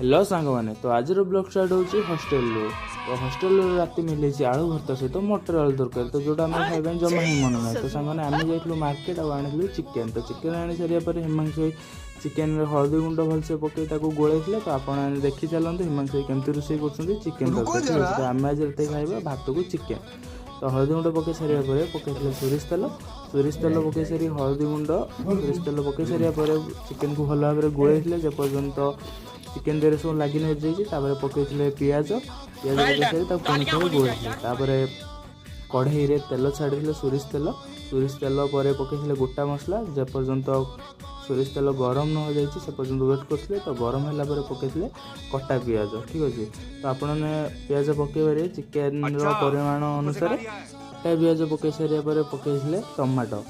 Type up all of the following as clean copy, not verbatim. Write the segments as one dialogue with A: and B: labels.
A: Hello सांग मैंने तो आज ब्लॉग स्टार्ट होची हॉस्टेल रो। तो हॉस्टेल रो राति मिले आलू भर्ता सहित मटर आलू तरकारी तो जोटा आम खाଇବା जमा ही मन ना। तो सांग मैंने आम जाइलु मार्केट आ आनी चिकेन। तो चिकेन आनी सारिया पर हिमांशु चिकेन हलदी गुंड भलसे पकई गोड़े तो आपने देखी चलते हिमांशु केमती रोषे कर चिकेन तरकारी। तो आम आज राति खाଇବା भात को चिकेन। तो हलदी गुंड पकई सारा पर पकई सोरिष तेल पकई सारी हलदी गुंड सोरिष तेल पकई सारा पर चिकेन को भल भाव में गोड़े जेपर्यंत चिकेन देर सब लगी नहीं जाइए पकई पियाज पकई सारी पुणी थे गोड़े कढ़ई रे तेल छाड़ी सोरिष तेल पर पकई गोटा मसला जेपर्यंत सोरिष तेल गरम न हो जाए से पर्यंत वेट करते। तो गरम है पकई कटा पियाज ठीक अच्छे। तो आपने पियाज पकईबारे चिकेन परिमाण अनुसार कटा पियाज पकई सारा पर पकई टमाटो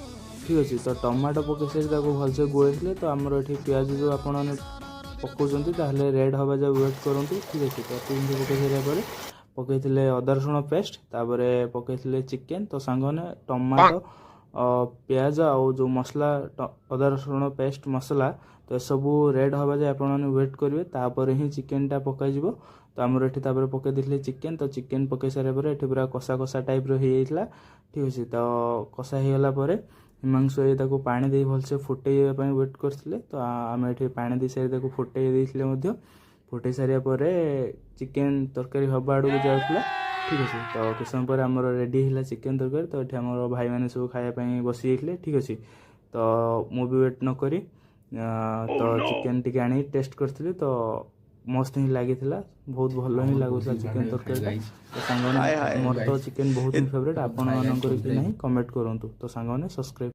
A: ठीक अच्छे। तो टमाटो पकई सारी भलसे गोड़े तो आमर ये पियाज जो आपने पकाउं रेड हवा जाए वेट करूँ ठीक अच्छे। तो पकई सारा पर पकई अदा रसुण पेस्ट तापर पकई चिकेन। तो सांगने टमाटो पियाज आउ जो मसला अदा रसुण पेस्ट मसला तो सबू रेड हवा जाए आपने वेट करेंगे तापर ही चिकेन टा पकाई। तो आमर ये पकई देते चिकेन। तो चिकेन पकई सारा पर ये पूरा कषा कषा टाइप रहा ठीक अच्छे। तो कषा हो गला हिमांशु ये पानी दे भलसे फुटेबाई वेट करते। तो आम ये पानी दे सारी फुटे देते फुटे सारा पर चिकेन तरकारी हवा आड़ को जाऊला ठीक अच्छे। तो किस समय पर आमर रेडी है चिकेन तरकारी। तो ये आम भाई मैंने सब खायापी बसी जाते ठीक अच्छे। तो मुझे वेट न करी तो चिकेन टी आनी टेस्ट करी तो मस्त ही लगी बहुत भल ही लगुला चिकेन तरकारी। तो सांग मोर तो चिकेन बहुत ही फेवरेट आपण कि नहीं कमेंट करूँ। तो सांग सब्सक्राइब